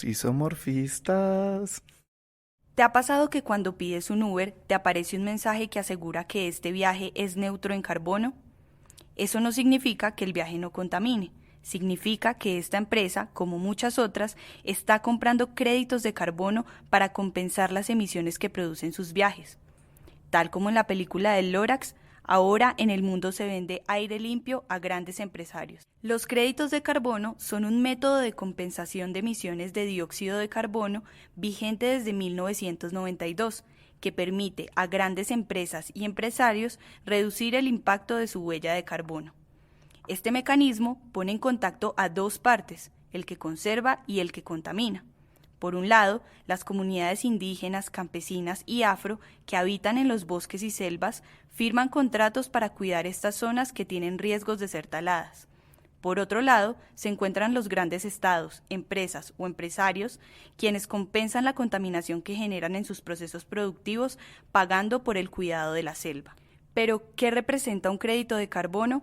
Los isomorfistas. ¿Te ha pasado que cuando pides un Uber te aparece un mensaje que asegura que este viaje es neutro en carbono? Eso no significa que el viaje no contamine. Significa que esta empresa, como muchas otras, está comprando créditos de carbono para compensar las emisiones que producen sus viajes. Tal como en la película del Lorax, ahora en el mundo se vende aire limpio a grandes empresarios. Los créditos de carbono son un método de compensación de emisiones de dióxido de carbono vigente desde 1992, que permite a grandes empresas y empresarios reducir el impacto de su huella de carbono. Este mecanismo pone en contacto a dos partes, el que conserva y el que contamina. Por un lado, las comunidades indígenas, campesinas y afro que habitan en los bosques y selvas firman contratos para cuidar estas zonas que tienen riesgos de ser taladas. Por otro lado, se encuentran los grandes estados, empresas o empresarios, quienes compensan la contaminación que generan en sus procesos productivos pagando por el cuidado de la selva. Pero, ¿qué representa un crédito de carbono?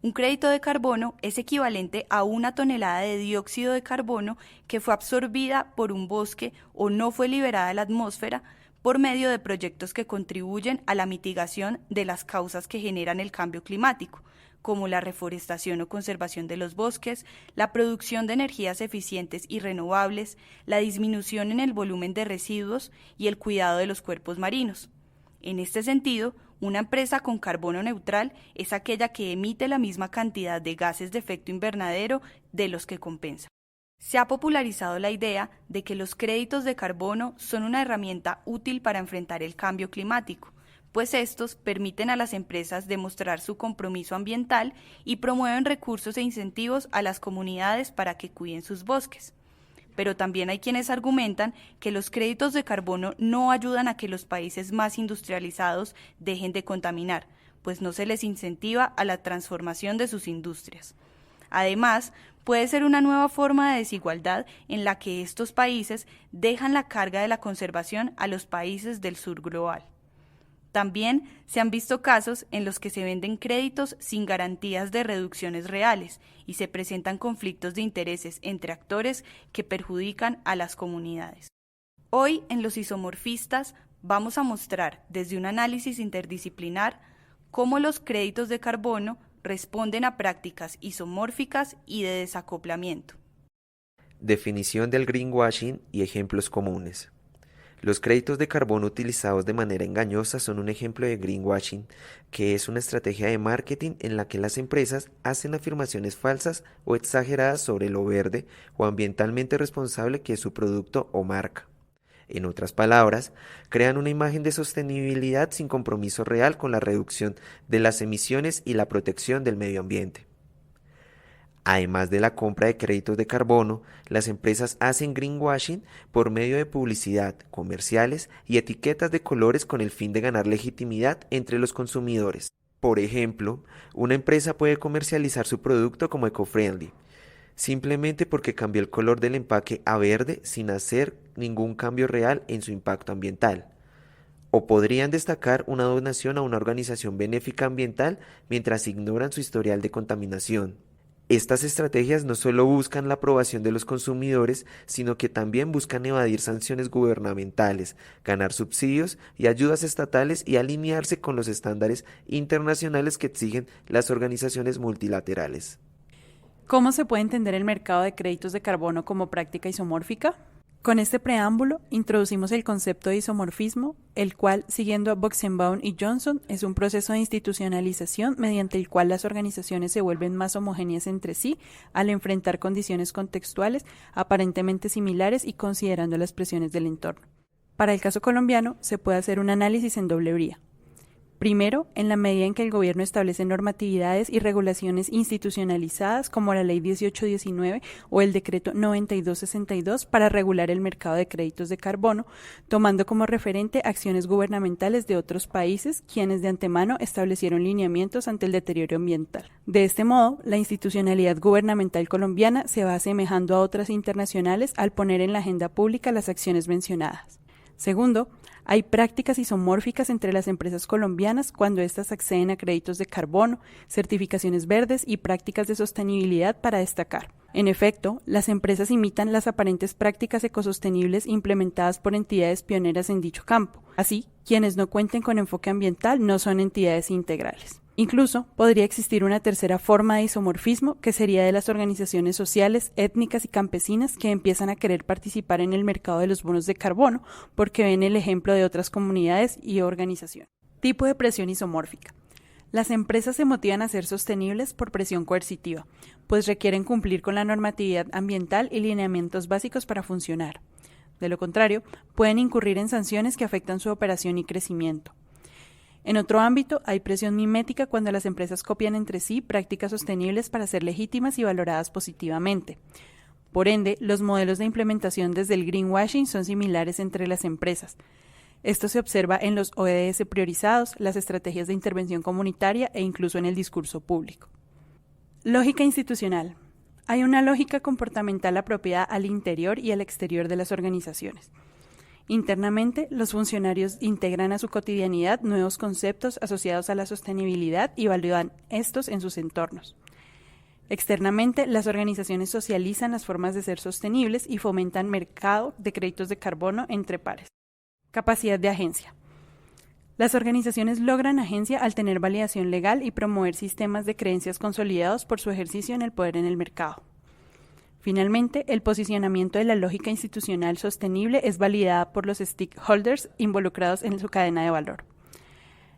Un crédito de carbono es equivalente a 1 tonelada de dióxido de carbono que fue absorbida por un bosque o no fue liberada a la atmósfera por medio de proyectos que contribuyen a la mitigación de las causas que generan el cambio climático, como la reforestación o conservación de los bosques, la producción de energías eficientes y renovables, la disminución en el volumen de residuos y el cuidado de los cuerpos marinos. En este sentido, una empresa con carbono neutral es aquella que emite la misma cantidad de gases de efecto invernadero de los que compensa. Se ha popularizado la idea de que los créditos de carbono son una herramienta útil para enfrentar el cambio climático, pues estos permiten a las empresas demostrar su compromiso ambiental y promueven recursos e incentivos a las comunidades para que cuiden sus bosques. Pero también hay quienes argumentan que los créditos de carbono no ayudan a que los países más industrializados dejen de contaminar, pues no se les incentiva a la transformación de sus industrias. Además, puede ser una nueva forma de desigualdad en la que estos países dejan la carga de la conservación a los países del sur global. También se han visto casos en los que se venden créditos sin garantías de reducciones reales y se presentan conflictos de intereses entre actores que perjudican a las comunidades. Hoy en Los Isomorfistas vamos a mostrar desde un análisis interdisciplinar cómo los créditos de carbono responden a prácticas isomórficas y de desacoplamiento. Definición del greenwashing y ejemplos comunes. Los créditos de carbono utilizados de manera engañosa son un ejemplo de greenwashing, que es una estrategia de marketing en la que las empresas hacen afirmaciones falsas o exageradas sobre lo verde o ambientalmente responsable que es su producto o marca. En otras palabras, crean una imagen de sostenibilidad sin compromiso real con la reducción de las emisiones y la protección del medio ambiente. Además de la compra de créditos de carbono, las empresas hacen greenwashing por medio de publicidad, comerciales y etiquetas de colores con el fin de ganar legitimidad entre los consumidores. Por ejemplo, una empresa puede comercializar su producto como eco-friendly, simplemente porque cambió el color del empaque a verde sin hacer ningún cambio real en su impacto ambiental. O podrían destacar una donación a una organización benéfica ambiental mientras ignoran su historial de contaminación. Estas estrategias no solo buscan la aprobación de los consumidores, sino que también buscan evadir sanciones gubernamentales, ganar subsidios y ayudas estatales y alinearse con los estándares internacionales que exigen las organizaciones multilaterales. ¿Cómo se puede entender el mercado de créditos de carbono como práctica isomórfica? Con este preámbulo, introducimos el concepto de isomorfismo, el cual, siguiendo a Buxenbaum y Johnson, es un proceso de institucionalización mediante el cual las organizaciones se vuelven más homogéneas entre sí al enfrentar condiciones contextuales aparentemente similares y considerando las presiones del entorno. Para el caso colombiano, se puede hacer un análisis en doble vía. Primero, en la medida en que el gobierno establece normatividades y regulaciones institucionalizadas como la Ley 1819 o el Decreto 9262 para regular el mercado de créditos de carbono, tomando como referente acciones gubernamentales de otros países, quienes de antemano establecieron lineamientos ante el deterioro ambiental. De este modo, la institucionalidad gubernamental colombiana se va asemejando a otras internacionales al poner en la agenda pública las acciones mencionadas. Segundo, hay prácticas isomórficas entre las empresas colombianas cuando éstas acceden a créditos de carbono, certificaciones verdes y prácticas de sostenibilidad para destacar. En efecto, las empresas imitan las aparentes prácticas ecosostenibles implementadas por entidades pioneras en dicho campo. Así, quienes no cuenten con enfoque ambiental no son entidades integrales. Incluso podría existir una tercera forma de isomorfismo, que sería de las organizaciones sociales, étnicas y campesinas que empiezan a querer participar en el mercado de los bonos de carbono porque ven el ejemplo de otras comunidades y organizaciones. Tipo de presión isomórfica. Las empresas se motivan a ser sostenibles por presión coercitiva, pues requieren cumplir con la normatividad ambiental y lineamientos básicos para funcionar. De lo contrario, pueden incurrir en sanciones que afectan su operación y crecimiento. En otro ámbito, hay presión mimética cuando las empresas copian entre sí prácticas sostenibles para ser legítimas y valoradas positivamente. Por ende, los modelos de implementación desde el greenwashing son similares entre las empresas. Esto se observa en los ODS priorizados, las estrategias de intervención comunitaria e incluso en el discurso público. Lógica institucional. Hay una lógica comportamental apropiada al interior y al exterior de las organizaciones. Internamente, los funcionarios integran a su cotidianidad nuevos conceptos asociados a la sostenibilidad y validan estos en sus entornos. Externamente, las organizaciones socializan las formas de ser sostenibles y fomentan mercado de créditos de carbono entre pares. Capacidad de agencia. Las organizaciones logran agencia al tener validación legal y promover sistemas de creencias consolidados por su ejercicio en el poder en el mercado. Finalmente, el posicionamiento de la lógica institucional sostenible es validada por los stakeholders involucrados en su cadena de valor.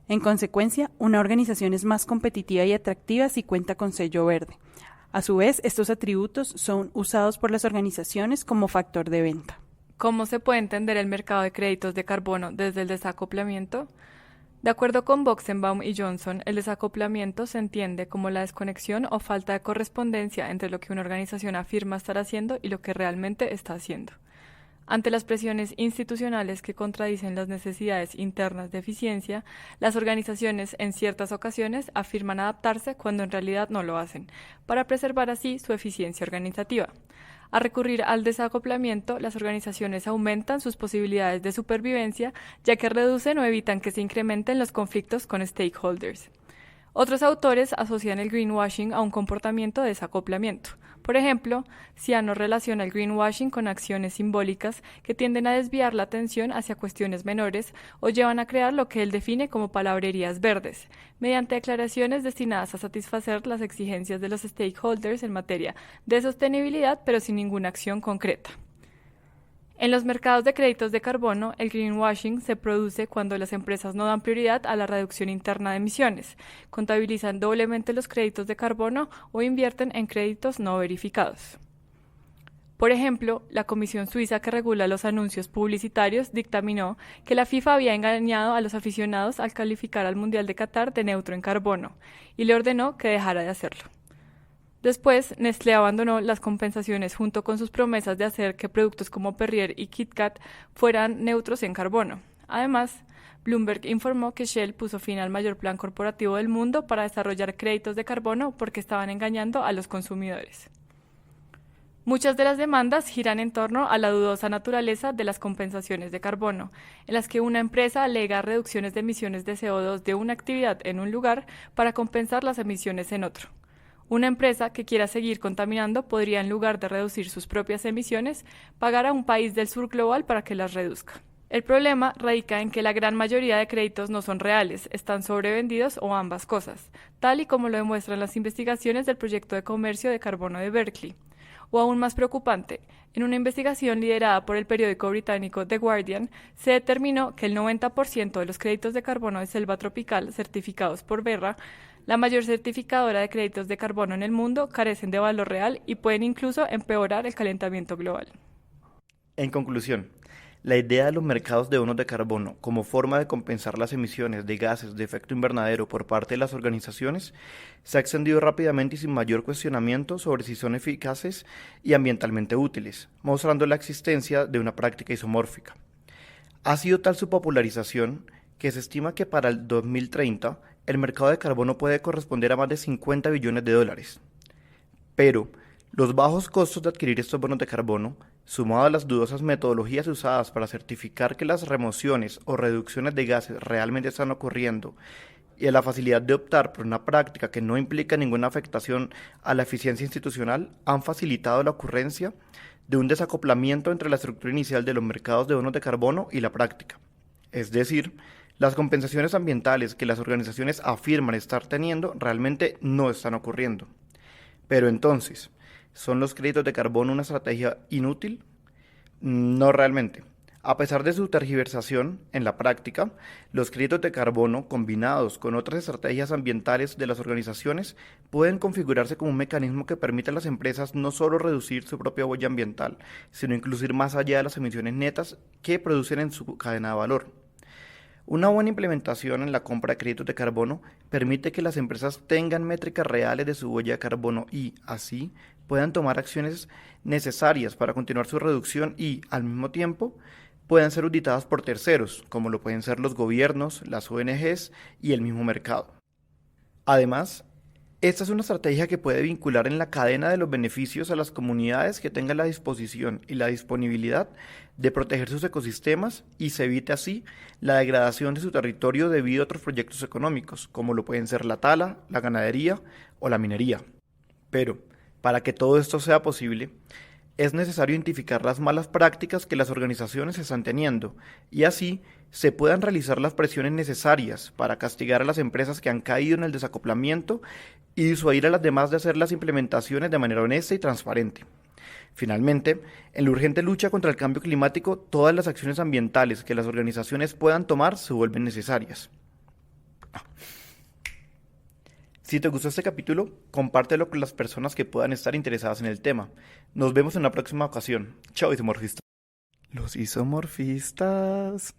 En consecuencia, una organización es más competitiva y atractiva si cuenta con sello verde. A su vez, estos atributos son usados por las organizaciones como factor de venta. ¿Cómo se puede entender el mercado de créditos de carbono desde el desacoplamiento? De acuerdo con Boxenbaum y Johnson, el desacoplamiento se entiende como la desconexión o falta de correspondencia entre lo que una organización afirma estar haciendo y lo que realmente está haciendo. Ante las presiones institucionales que contradicen las necesidades internas de eficiencia, las organizaciones en ciertas ocasiones afirman adaptarse cuando en realidad no lo hacen, para preservar así su eficiencia organizativa. Al recurrir al desacoplamiento, las organizaciones aumentan sus posibilidades de supervivencia, ya que reducen o evitan que se incrementen los conflictos con stakeholders. Otros autores asocian el greenwashing a un comportamiento de desacoplamiento. Por ejemplo, Ciano relaciona el greenwashing con acciones simbólicas que tienden a desviar la atención hacia cuestiones menores o llevan a crear lo que él define como palabrerías verdes, mediante declaraciones destinadas a satisfacer las exigencias de los stakeholders en materia de sostenibilidad, pero sin ninguna acción concreta. En los mercados de créditos de carbono, el greenwashing se produce cuando las empresas no dan prioridad a la reducción interna de emisiones, contabilizan doblemente los créditos de carbono o invierten en créditos no verificados. Por ejemplo, la Comisión Suiza que regula los anuncios publicitarios dictaminó que la FIFA había engañado a los aficionados al calificar al Mundial de Qatar de neutro en carbono y le ordenó que dejara de hacerlo. Después, Nestlé abandonó las compensaciones junto con sus promesas de hacer que productos como Perrier y KitKat fueran neutros en carbono. Además, Bloomberg informó que Shell puso fin al mayor plan corporativo del mundo para desarrollar créditos de carbono porque estaban engañando a los consumidores. Muchas de las demandas giran en torno a la dudosa naturaleza de las compensaciones de carbono, en las que una empresa alega reducciones de emisiones de CO2 de una actividad en un lugar para compensar las emisiones en otro. Una empresa que quiera seguir contaminando podría, en lugar de reducir sus propias emisiones, pagar a un país del sur global para que las reduzca. El problema radica en que la gran mayoría de créditos no son reales, están sobrevendidos o ambas cosas, tal y como lo demuestran las investigaciones del proyecto de comercio de carbono de Berkeley. O aún más preocupante, en una investigación liderada por el periódico británico The Guardian, se determinó que el 90% de los créditos de carbono de selva tropical certificados por Verra, la mayor certificadora de créditos de carbono en el mundo, carecen de valor real y pueden incluso empeorar el calentamiento global. En conclusión, la idea de los mercados de bonos de carbono como forma de compensar las emisiones de gases de efecto invernadero por parte de las organizaciones se ha extendido rápidamente y sin mayor cuestionamiento sobre si son eficaces y ambientalmente útiles, mostrando la existencia de una práctica isomórfica. Ha sido tal su popularización que se estima que para el 2030 el mercado de carbono puede corresponder a más de 50 billones de dólares. Pero los bajos costos de adquirir estos bonos de carbono sumado a las dudosas metodologías usadas para certificar que las remociones o reducciones de gases realmente están ocurriendo, y a la facilidad de optar por una práctica que no implica ninguna afectación a la eficiencia institucional, han facilitado la ocurrencia de un desacoplamiento entre la estructura inicial de los mercados de bonos de carbono y la práctica. Es decir, las compensaciones ambientales que las organizaciones afirman estar teniendo realmente no están ocurriendo. Pero entonces, ¿son los créditos de carbono una estrategia inútil? No realmente. A pesar de su tergiversación en la práctica, los créditos de carbono combinados con otras estrategias ambientales de las organizaciones pueden configurarse como un mecanismo que permite a las empresas no solo reducir su propia huella ambiental, sino incluso ir más allá de las emisiones netas que producen en su cadena de valor. Una buena implementación en la compra de créditos de carbono permite que las empresas tengan métricas reales de su huella de carbono y, así, puedan tomar acciones necesarias para continuar su reducción y, al mismo tiempo, puedan ser auditadas por terceros, como lo pueden ser los gobiernos, las ONGs y el mismo mercado. Además, esta es una estrategia que puede vincular en la cadena de los beneficios a las comunidades que tengan la disposición y la disponibilidad de proteger sus ecosistemas y se evite así la degradación de su territorio debido a otros proyectos económicos, como lo pueden ser la tala, la ganadería o la minería. Pero, para que todo esto sea posible, es necesario identificar las malas prácticas que las organizaciones están teniendo y así se puedan realizar las presiones necesarias para castigar a las empresas que han caído en el desacoplamiento y disuadir a las demás de hacer las implementaciones de manera honesta y transparente. Finalmente, en la urgente lucha contra el cambio climático, todas las acciones ambientales que las organizaciones puedan tomar se vuelven necesarias. Si te gustó este capítulo, compártelo con las personas que puedan estar interesadas en el tema. Nos vemos en la próxima ocasión. Chao, isomorfistas. Los isomorfistas.